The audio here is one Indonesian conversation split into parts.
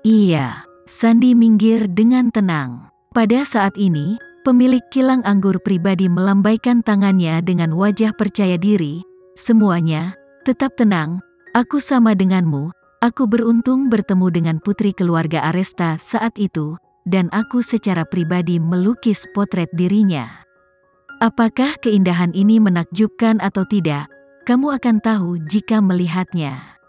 Iya, Sandi minggir dengan tenang. Pada saat ini, pemilik kilang anggur pribadi melambaikan tangannya dengan wajah percaya diri. Semuanya, tetap tenang, aku sama denganmu, aku beruntung bertemu dengan putri keluarga Aresta saat itu, dan aku secara pribadi melukis potret dirinya. Apakah keindahan ini menakjubkan atau tidak? Kamu akan tahu jika melihatnya.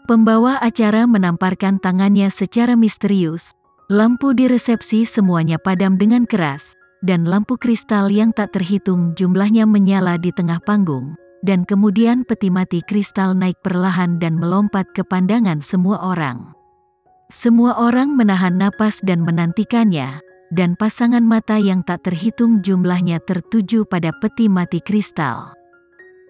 Pembawa acara menamparkan tangannya secara misterius. Lampu di resepsi semuanya padam dengan keras, dan lampu kristal yang tak terhitung jumlahnya menyala di tengah panggung, dan kemudian peti mati kristal naik perlahan dan melompat ke pandangan semua orang. Semua orang menahan napas dan menantikannya, dan pasangan mata yang tak terhitung jumlahnya tertuju pada peti mati kristal.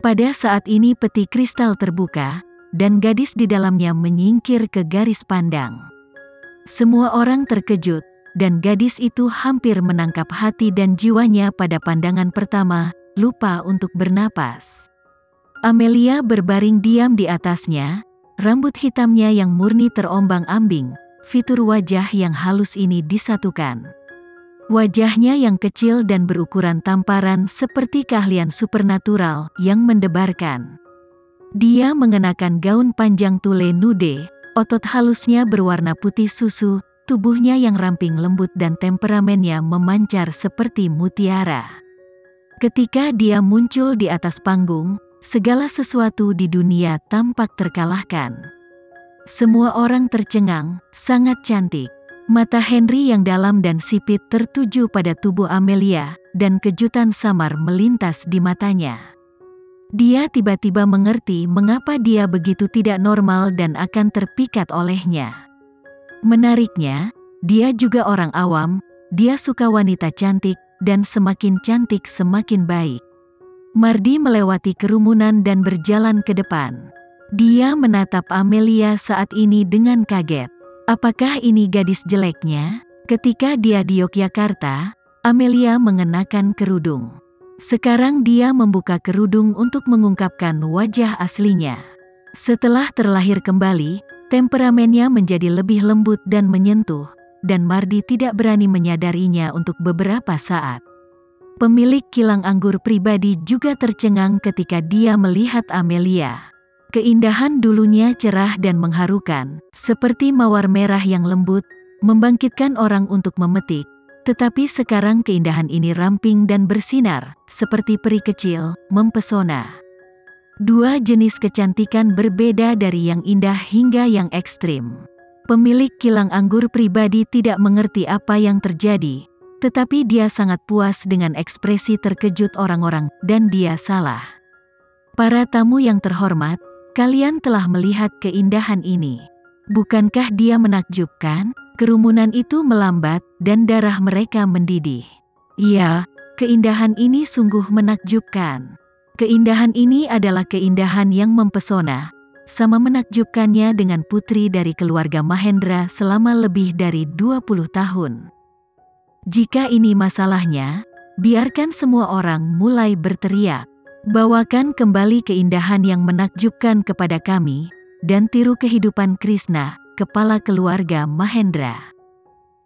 Pada saat ini peti kristal terbuka, dan gadis di dalamnya menyingkir ke garis pandang. Semua orang terkejut, dan gadis itu hampir menangkap hati dan jiwanya pada pandangan pertama, lupa untuk bernapas. Amelia berbaring diam di atasnya, rambut hitamnya yang murni terombang-ambing, fitur wajah yang halus ini disatukan. Wajahnya yang kecil dan berukuran tamparan seperti keahlian supernatural yang mendebarkan. Dia mengenakan gaun panjang tule nude, otot halusnya berwarna putih susu, tubuhnya yang ramping lembut dan temperamennya memancar seperti mutiara. Ketika dia muncul di atas panggung, segala sesuatu di dunia tampak terkalahkan. Semua orang tercengang, sangat cantik. Mata Henry yang dalam dan sipit tertuju pada tubuh Amelia, dan kejutan samar melintas di matanya. Dia tiba-tiba mengerti mengapa dia begitu tidak normal dan akan terpikat olehnya. Menariknya, dia juga orang awam, dia suka wanita cantik, dan semakin cantik semakin baik. Mardi melewati kerumunan dan berjalan ke depan. Dia menatap Amelia saat ini dengan kaget. Apakah ini gadis jeleknya? Ketika dia di Yogyakarta, Amelia mengenakan kerudung. Sekarang dia membuka kerudung untuk mengungkapkan wajah aslinya. Setelah terlahir kembali, temperamennya menjadi lebih lembut dan menyentuh, dan Mardi tidak berani menyadarinya untuk beberapa saat. Pemilik kilang anggur pribadi juga tercengang ketika dia melihat Amelia. Keindahan dulunya cerah dan mengharukan, seperti mawar merah yang lembut, membangkitkan orang untuk memetik. Tetapi sekarang keindahan ini ramping dan bersinar, seperti peri kecil, mempesona. Dua jenis kecantikan berbeda dari yang indah hingga yang ekstrim. Pemilik kilang anggur pribadi tidak mengerti apa yang terjadi, tetapi dia sangat puas dengan ekspresi terkejut orang-orang, dan dia salah. Para tamu yang terhormat, kalian telah melihat keindahan ini. Bukankah dia menakjubkan? Kerumunan itu melambat, dan darah mereka mendidih. Ya, keindahan ini sungguh menakjubkan. Keindahan ini adalah keindahan yang mempesona, sama menakjubkannya dengan putri dari keluarga Mahendra selama lebih dari 20 tahun. Jika ini masalahnya, biarkan semua orang mulai berteriak. Bawakan kembali keindahan yang menakjubkan kepada kami, dan tiru kehidupan Krishna, kepala keluarga Mahendra.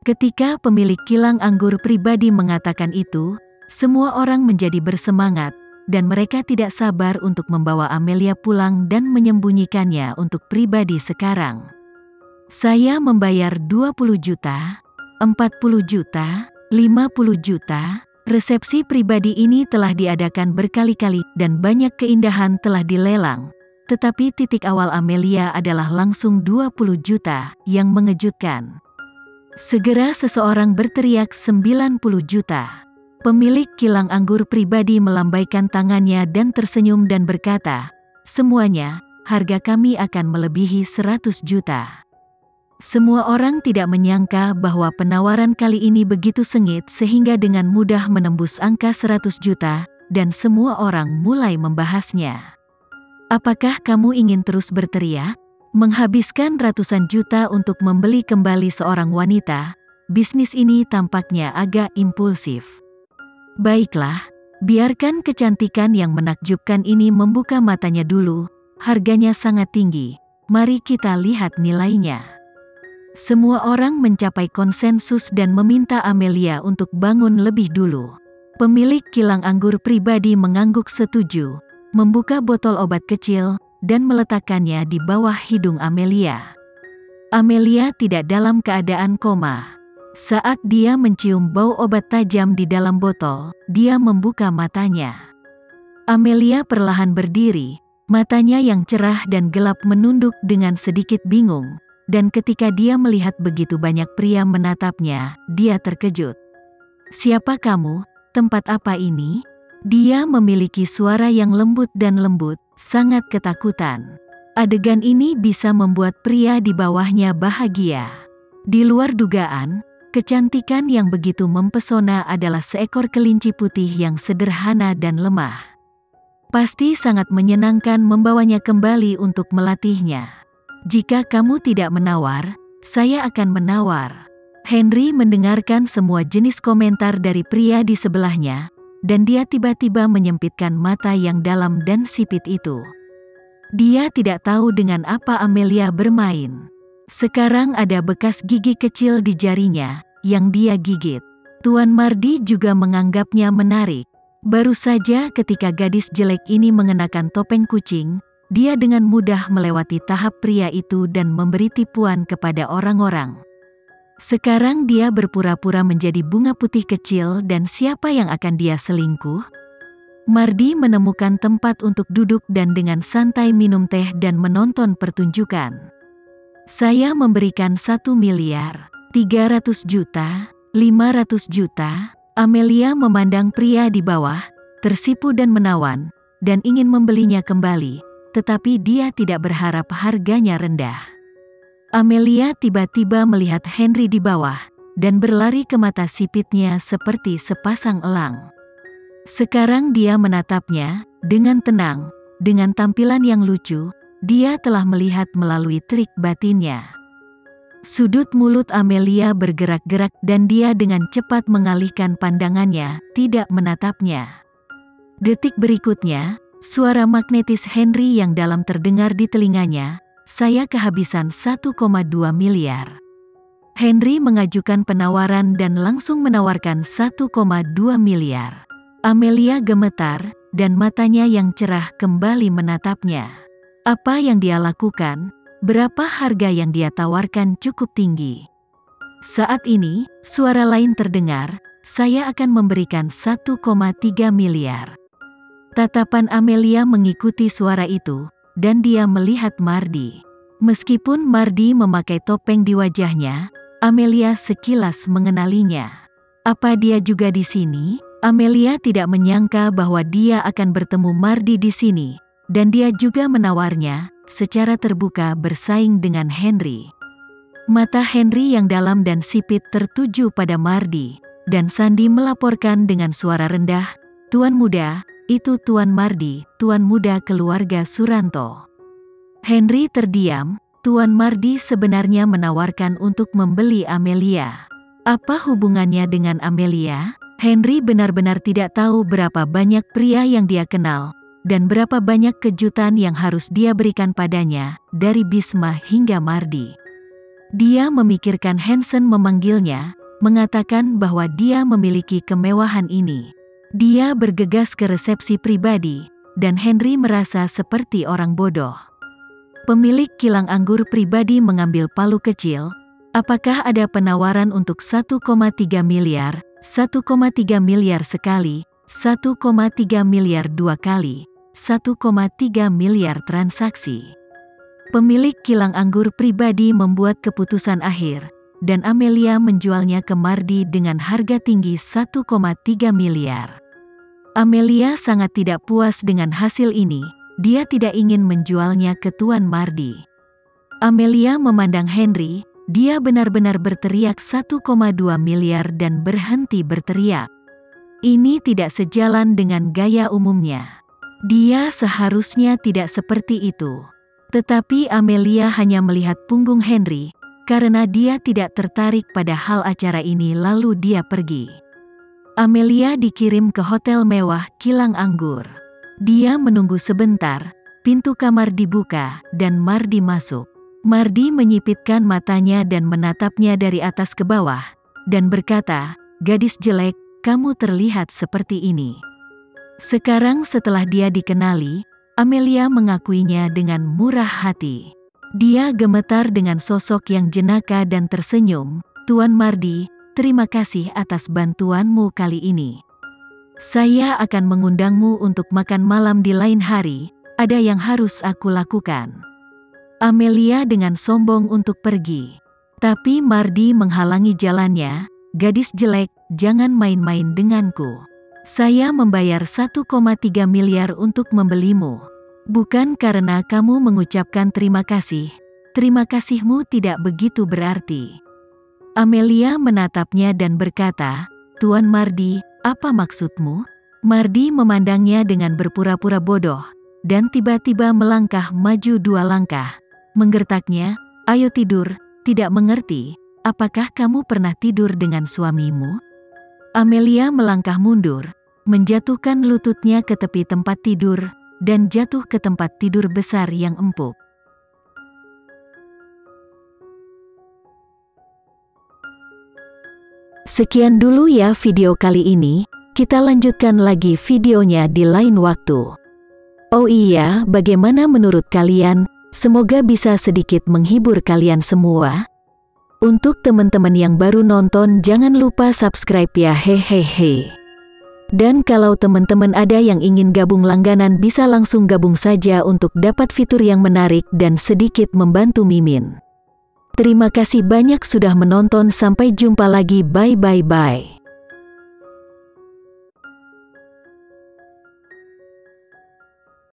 Ketika pemilik kilang anggur pribadi mengatakan itu, semua orang menjadi bersemangat, dan mereka tidak sabar untuk membawa Amelia pulang dan menyembunyikannya untuk pribadi sekarang. Saya membayar 20 juta, 40 juta, 50 juta. Resepsi pribadi ini telah diadakan berkali-kali, dan banyak keindahan telah dilelang. Tetapi titik awal Amelia adalah langsung 20 juta, yang mengejutkan. Segera seseorang berteriak 90 juta. Pemilik kilang anggur pribadi melambaikan tangannya dan tersenyum dan berkata, semuanya, harga kami akan melebihi 100 juta. Semua orang tidak menyangka bahwa penawaran kali ini begitu sengit sehingga dengan mudah menembus angka 100 juta, dan semua orang mulai membahasnya. Apakah kamu ingin terus berteriak? Menghabiskan ratusan juta untuk membeli kembali seorang wanita, bisnis ini tampaknya agak impulsif. Baiklah, biarkan kecantikan yang menakjubkan ini membuka matanya dulu, harganya sangat tinggi, mari kita lihat nilainya. Semua orang mencapai konsensus dan meminta Amelia untuk bangun lebih dulu. Pemilik kilang anggur pribadi mengangguk setuju, membuka botol obat kecil, dan meletakkannya di bawah hidung Amelia. Amelia tidak dalam keadaan koma. Saat dia mencium bau obat tajam di dalam botol, dia membuka matanya. Amelia perlahan berdiri, matanya yang cerah dan gelap menunduk dengan sedikit bingung. Dan ketika dia melihat begitu banyak pria menatapnya, dia terkejut. "Siapa kamu? Tempat apa ini?" Dia memiliki suara yang lembut dan lembut, sangat ketakutan. Adegan ini bisa membuat pria di bawahnya bahagia. Di luar dugaan, kecantikan yang begitu mempesona adalah seekor kelinci putih yang sederhana dan lemah. Pasti sangat menyenangkan membawanya kembali untuk melatihnya. "Jika kamu tidak menawar, saya akan menawar." Henry mendengarkan semua jenis komentar dari pria di sebelahnya, dan dia tiba-tiba menyempitkan mata yang dalam dan sipit itu. Dia tidak tahu dengan apa Amelia bermain. Sekarang ada bekas gigi kecil di jarinya, yang dia gigit. Tuan Mardi juga menganggapnya menarik. Baru saja ketika gadis jelek ini mengenakan topeng kucing, dia dengan mudah melewati tahap pria itu dan memberi tipuan kepada orang-orang. Sekarang dia berpura-pura menjadi bunga putih kecil dan siapa yang akan dia selingkuh? Mardi menemukan tempat untuk duduk dan dengan santai minum teh dan menonton pertunjukan. "Saya memberikan 1.300.000.000, 500 juta. Amelia memandang pria di bawah, tersipu dan menawan, dan ingin membelinya kembali. Tetapi dia tidak berharap harganya rendah. Amelia tiba-tiba melihat Henry di bawah, dan berlari ke mata sipitnya seperti sepasang elang. Sekarang dia menatapnya, dengan tenang, dengan tampilan yang lucu, dia telah melihat melalui trik batinnya. Sudut mulut Amelia bergerak-gerak dan dia dengan cepat mengalihkan pandangannya, tidak menatapnya. Detik berikutnya, suara magnetis Henry yang dalam terdengar di telinganya, "Saya kehabisan 1,2 miliar. Henry mengajukan penawaran dan langsung menawarkan 1,2 miliar. Amelia gemetar, dan matanya yang cerah kembali menatapnya. Apa yang dia lakukan? Berapa harga yang dia tawarkan cukup tinggi? Saat ini, suara lain terdengar, "Saya akan memberikan 1,3 miliar. Tatapan Amelia mengikuti suara itu, dan dia melihat Mardi. Meskipun Mardi memakai topeng di wajahnya, Amelia sekilas mengenalinya. Apa dia juga di sini? Amelia tidak menyangka bahwa dia akan bertemu Mardi di sini, dan dia juga menawarnya, secara terbuka bersaing dengan Henry. Mata Henry yang dalam dan sipit tertuju pada Mardi, dan Sandi melaporkan dengan suara rendah, "Tuan muda, itu Tuan Mardi, tuan muda keluarga Suranto." Henry terdiam. Tuan Mardi sebenarnya menawarkan untuk membeli Amelia. Apa hubungannya dengan Amelia? Henry benar-benar tidak tahu berapa banyak pria yang dia kenal, dan berapa banyak kejutan yang harus dia berikan padanya, dari Bisma hingga Mardi. Dia memikirkan Hansen memanggilnya, mengatakan bahwa dia memiliki kemewahan ini. Dia bergegas ke resepsi pribadi, dan Henry merasa seperti orang bodoh. Pemilik kilang anggur pribadi mengambil palu kecil. "Apakah ada penawaran untuk 1,3 miliar, 1,3 miliar sekali, 1,3 miliar dua kali, 1,3 miliar transaksi?" Pemilik kilang anggur pribadi membuat keputusan akhir, dan Amelia menjualnya ke Mardi dengan harga tinggi 1,3 miliar. Amelia sangat tidak puas dengan hasil ini, dia tidak ingin menjualnya ke Tuan Mardi. Amelia memandang Henry, dia benar-benar berteriak 1,2 miliar dan berhenti berteriak. Ini tidak sejalan dengan gaya umumnya. Dia seharusnya tidak seperti itu. Tetapi Amelia hanya melihat punggung Henry, karena dia tidak tertarik pada hal acara ini lalu dia pergi. Amelia dikirim ke hotel mewah Kilang Anggur. Dia menunggu sebentar, pintu kamar dibuka, dan Mardi masuk. Mardi menyipitkan matanya dan menatapnya dari atas ke bawah, dan berkata, "Gadis jelek, kamu terlihat seperti ini." Sekarang setelah dia dikenali, Amelia mengakuinya dengan murah hati. Dia gemetar dengan sosok yang jenaka dan tersenyum. "Tuan Mardi, terima kasih atas bantuanmu kali ini. Saya akan mengundangmu untuk makan malam di lain hari, ada yang harus aku lakukan." Amelia dengan sombong untuk pergi. Tapi Mardi menghalangi jalannya. "Gadis jelek, jangan main-main denganku. Saya membayar 1,3 miliar untuk membelimu. Bukan karena kamu mengucapkan terima kasih. Terima kasihmu tidak begitu berarti." Amelia menatapnya dan berkata, "Tuan Mardi, apa maksudmu?" Mardi memandangnya dengan berpura-pura bodoh, dan tiba-tiba melangkah maju 2 langkah. Menggertaknya, "Ayo tidur, tidak mengerti, apakah kamu pernah tidur dengan suamimu?" Amelia melangkah mundur, menjatuhkan lututnya ke tepi tempat tidur, dan jatuh ke tempat tidur besar yang empuk. Sekian dulu ya video kali ini, kita lanjutkan lagi videonya di lain waktu. Oh iya, bagaimana menurut kalian? Semoga bisa sedikit menghibur kalian semua. Untuk teman-teman yang baru nonton, jangan lupa subscribe ya, hehehe. Dan kalau teman-teman ada yang ingin gabung langganan, bisa langsung gabung saja untuk dapat fitur yang menarik dan sedikit membantu Mimin. Terima kasih banyak sudah menonton, sampai jumpa lagi, bye.